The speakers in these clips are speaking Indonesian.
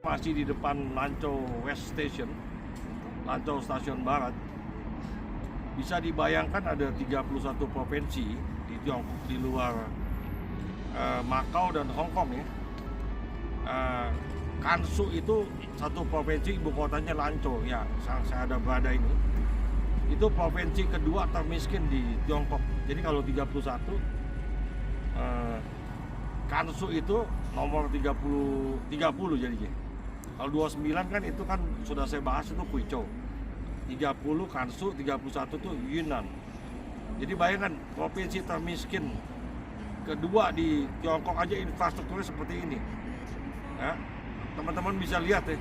masih di depan Lanzhou West Station, Lanzhou Stasiun Barat. Bisa dibayangkan ada 31 provinsi di Tiongkok di luar Makau dan Hong Kong ya. Kansu itu satu provinsi, ibu kotanya Lanzhou ya, saya ada berada ini. Itu provinsi kedua termiskin di Tiongkok. Jadi kalau 31, Kansu itu nomor 30 jadinya. Kalau 29 kan itu kan sudah saya bahas, itu Guizhou. 30 Kansu, 31 itu Yunnan. Jadi bayangkan provinsi termiskin kedua di Tiongkok aja infrastrukturnya seperti ini. Ya, teman-teman bisa lihat ya,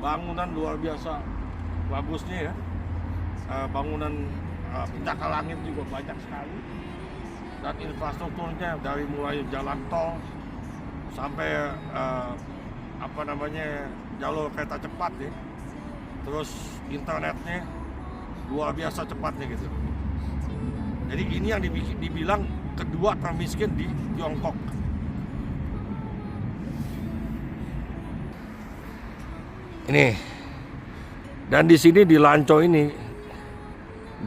bangunan luar biasa bagusnya ya. Bangunan pencakar langit juga banyak sekali. Dan infrastrukturnya dari mulai jalan tol sampai jalur kereta cepat ya. Terus internetnya luar biasa cepatnya gitu. Jadi ini yang dibilang kedua termiskin di Tiongkok. Ini. Dan di sini di Lanzhou ini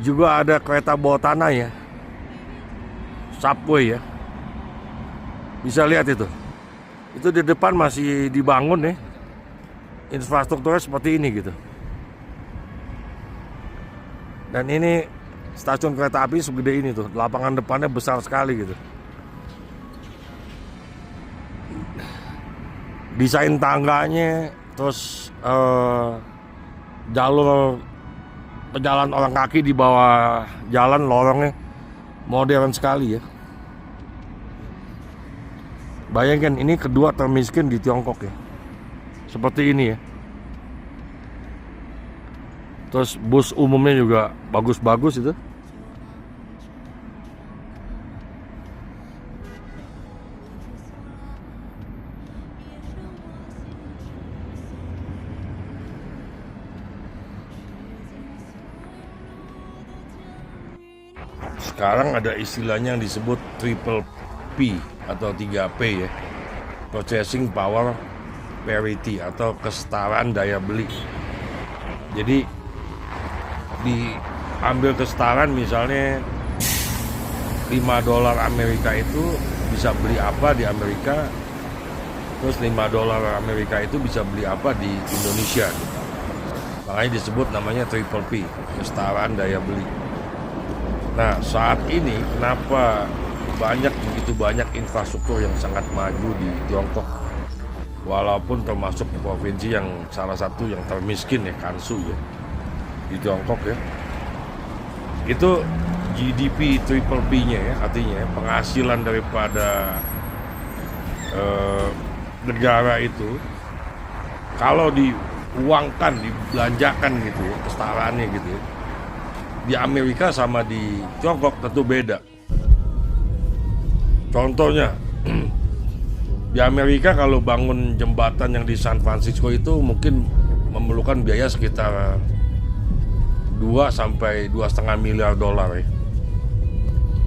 juga ada kereta bawah tanah ya. Subway ya. Bisa lihat itu. Itu di depan masih dibangun ya. Infrastrukturnya seperti ini gitu. Dan ini stasiun kereta api segede ini tuh. Lapangan depannya besar sekali gitu. Desain tangganya, terus jalur pejalan orang kaki di bawah jalan lorongnya modern sekali ya. Bayangkan ini kedua termiskin di Tiongkok ya. Seperti ini ya. Terus bus umumnya juga bagus-bagus itu. Sekarang ada istilahnya yang disebut triple P atau 3P ya. Purchasing Power Parity atau kesetaraan daya beli. Jadi diambil kesetaraan, misalnya $5 Amerika itu bisa beli apa di Amerika, terus $5 Amerika itu bisa beli apa di Indonesia. Makanya disebut namanya triple P, kesetaraan daya beli. Nah, saat ini kenapa begitu banyak infrastruktur yang sangat maju di Tiongkok, walaupun termasuk provinsi yang salah satu yang termiskin ya, Kansu ya, di Tiongkok ya. Itu GDP triple P-nya ya, artinya penghasilan daripada negara itu kalau diuangkan, dibelanjakan gitu ya, kesetaraannya gitu ya, di Amerika sama di Tiongkok tentu beda. Contohnya di Amerika kalau bangun jembatan yang di San Francisco itu mungkin memerlukan biaya sekitar 2 sampai 2,5 miliar dolar ya.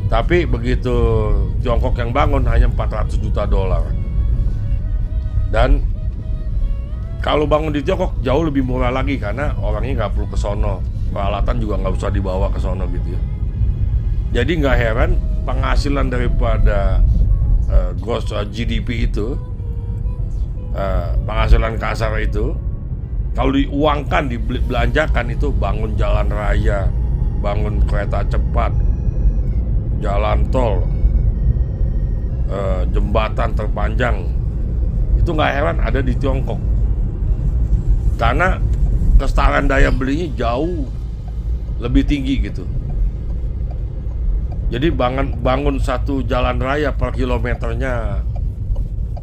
Tapi begitu Tiongkok yang bangun hanya 400 juta dolar. Dan kalau bangun di Tiongkok jauh lebih murah lagi karena orangnya nggak perlu ke sono, peralatan juga nggak usah dibawa ke sono gitu ya. Jadi nggak heran penghasilan daripada gross GDP itu, penghasilan kasar itu, kalau diuangkan, dibelanjakan itu bangun jalan raya, bangun kereta cepat, jalan tol, jembatan terpanjang, itu nggak heran ada di Tiongkok. Karena kesetaraan daya belinya jauh lebih tinggi gitu. Jadi bangun satu jalan raya per kilometernya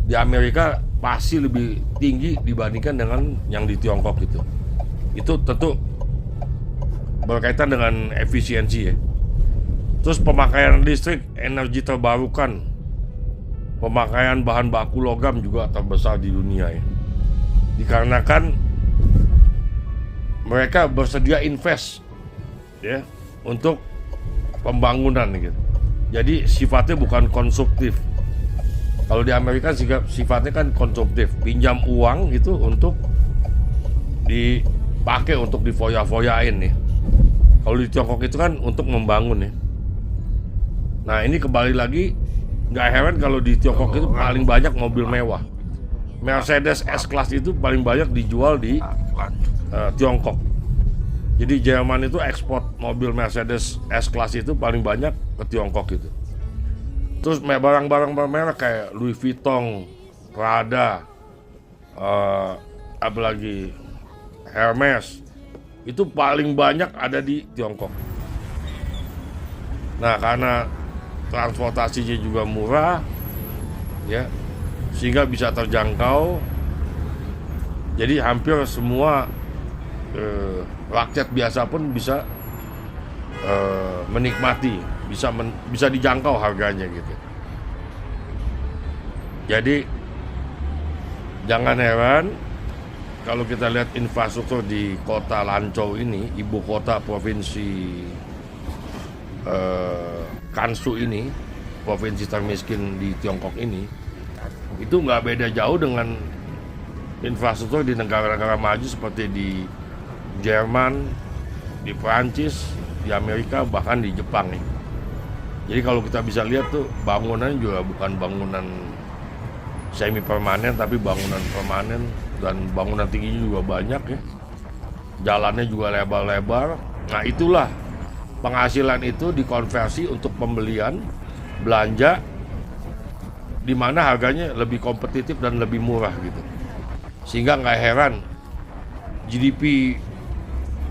di Amerika pasti lebih tinggi dibandingkan dengan yang di Tiongkok gitu. Itu tentu berkaitan dengan efisiensi ya. Terus pemakaian listrik, energi terbarukan, pemakaian bahan baku logam juga terbesar di dunia ya. Dikarenakan mereka bersedia invest ya untuk pembangunan gitu. Jadi sifatnya bukan konsumtif. Kalau di Amerika sifatnya kan konsumtif, pinjam uang gitu untuk dipakai untuk difoya-foyain nih. Kalau di Tiongkok itu kan untuk membangun ya. Nah ini kembali lagi, nggak heran kalau di Tiongkok itu paling banyak mobil mewah. Mercedes S-Class itu paling banyak dijual di Tiongkok. Jadi Jerman itu ekspor mobil Mercedes S-Class itu paling banyak ke Tiongkok gitu. Terus barang-barang bermerek kayak Louis Vuitton, Prada, apalagi Hermes, itu paling banyak ada di Tiongkok. Nah karena transportasinya juga murah, ya, sehingga bisa terjangkau. Jadi hampir semua rakyat biasa pun bisa menikmati, bisa dijangkau harganya gitu. Jadi jangan heran kalau kita lihat infrastruktur di kota Lanzhou ini, ibu kota provinsi Gansu ini, provinsi termiskin di Tiongkok ini, itu nggak beda jauh dengan infrastruktur di negara-negara maju seperti di Jerman, di Prancis, di Amerika, bahkan di Jepang nih. Jadi kalau kita bisa lihat tuh bangunan juga bukan bangunan semi permanen tapi bangunan permanen, dan bangunan tingginya juga banyak ya. Jalannya juga lebar-lebar. Nah itulah penghasilan itu dikonversi untuk pembelian belanja di mana harganya lebih kompetitif dan lebih murah gitu. Sehingga nggak heran GDP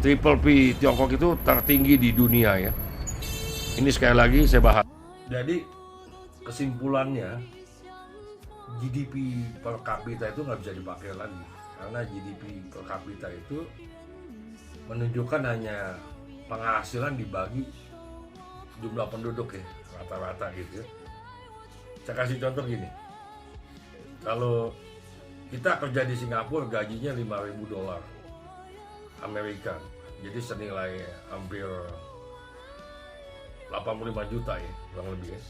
Triple P Tiongkok itu tertinggi di dunia ya. Ini sekali lagi saya bahas. Jadi kesimpulannya GDP per kapita itu nggak bisa dipakai lagi, karena GDP per kapita itu menunjukkan hanya penghasilan dibagi jumlah penduduk ya, rata-rata gitu ya. Saya kasih contoh gini, kalau kita kerja di Singapura gajinya $5.000 Amerika, jadi senilai hampir 85 juta ya, kurang lebih ya,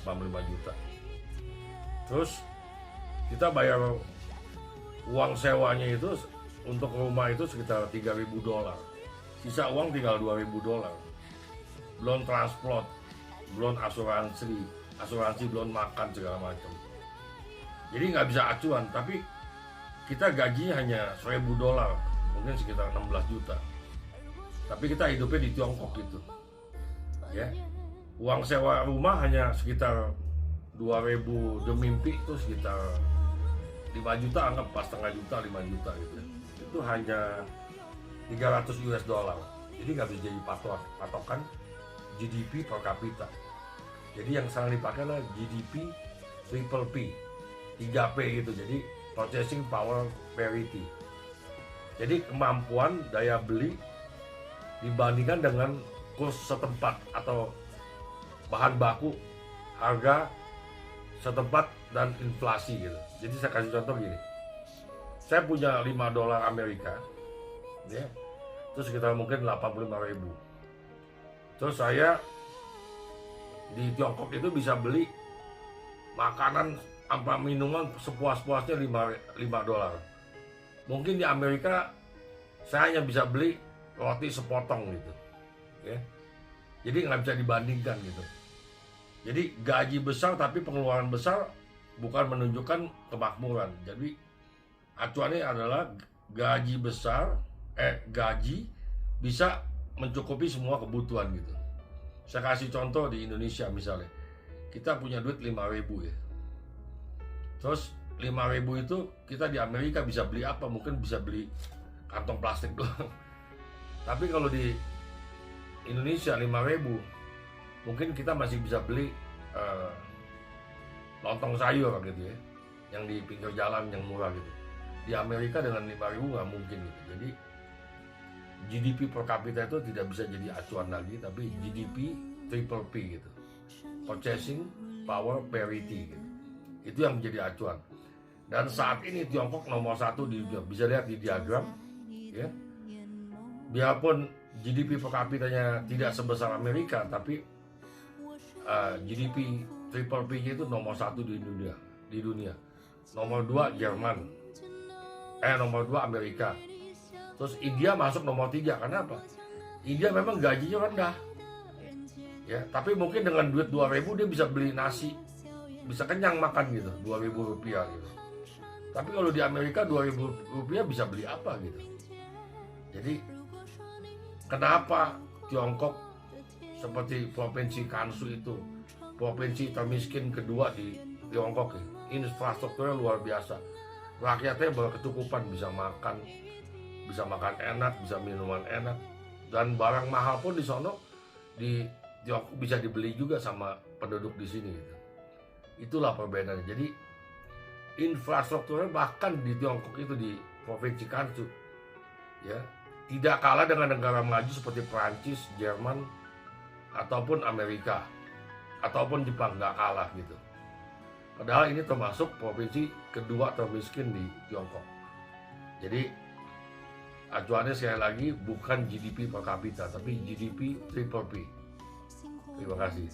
85 juta. Terus kita bayar uang sewanya itu untuk rumah itu sekitar $3.000. Sisa uang tinggal $2.000. Belum transport, belum asuransi belum makan segala macam. Jadi nggak bisa acuan, tapi kita gajinya hanya $1.000, mungkin sekitar 16 juta. Tapi kita hidupnya di Tiongkok gitu. Ya. Uang sewa rumah hanya sekitar 2.000 demimpi itu sekitar 5 juta, anggap pas setengah juta, 5 juta gitu. Itu hanya $300. Jadi nggak bisa jadi patokan GDP per kapita. Jadi yang sering dipakai adalah GDP Triple P, 3P gitu. Jadi Purchasing Power Parity. Jadi kemampuan daya beli dibandingkan dengan kurs setempat atau bahan baku, harga setempat dan inflasi gitu. Jadi saya kasih contoh gini. Saya punya $5 Amerika, ya, itu sekitar mungkin 85.000. Terus saya di Tiongkok itu bisa beli makanan apa minuman sepuas-puasnya $5. Mungkin di Amerika saya hanya bisa beli roti sepotong gitu, ya. Jadi nggak bisa dibandingkan gitu. Jadi gaji besar tapi pengeluaran besar bukan menunjukkan kemakmuran. Jadi acuannya adalah gaji besar, gaji bisa mencukupi semua kebutuhan gitu. Saya kasih contoh di Indonesia misalnya, kita punya duit 5.000 ya. Terus 5.000 itu kita di Amerika bisa beli apa? Mungkin bisa beli kantong plastik doang. Tapi kalau di Indonesia 5.000, mungkin kita masih bisa beli lontong sayur gitu ya, yang di pinggir jalan yang murah gitu. Di Amerika dengan 5.000 nggak mungkin gitu. Jadi GDP per kapita itu tidak bisa jadi acuan lagi, tapi GDP Triple P gitu, Purchasing Power Parity gitu. Itu yang menjadi acuan. Dan saat ini Tiongkok nomor 1 di dunia, bisa lihat di diagram ya. Biarpun GDP per kapitanya tidak sebesar Amerika, tapi GDP Triple P itu nomor 1 di dunia. di dunia. Nomor 2 Jerman, nomor 2 Amerika. Terus India masuk nomor 3. Kenapa? India memang gajinya rendah, ya, tapi mungkin dengan duit 2.000 dia bisa beli nasi, bisa kenyang makan gitu, 2.000 rupiah gitu. Tapi kalau di Amerika 2.000 rupiah bisa beli apa gitu. Jadi kenapa Tiongkok seperti provinsi Gansu itu, provinsi termiskin kedua di Tiongkok ya. Infrastrukturnya luar biasa, rakyatnya berkecukupan, bisa makan enak, bisa minuman enak, dan barang mahal pun di sono di Tiongkok bisa dibeli juga sama penduduk di sini gitu. Itulah perbedaannya. Jadi infrastrukturnya bahkan di Tiongkok itu, di provinsi Gansu ya, tidak kalah dengan negara maju seperti Prancis, Jerman, ataupun Amerika, ataupun Jepang, nggak kalah gitu. Padahal ini termasuk provinsi kedua termiskin di Tiongkok. Jadi acuannya sekali lagi bukan GDP per kapita, tapi GDP triple P. Terima kasih.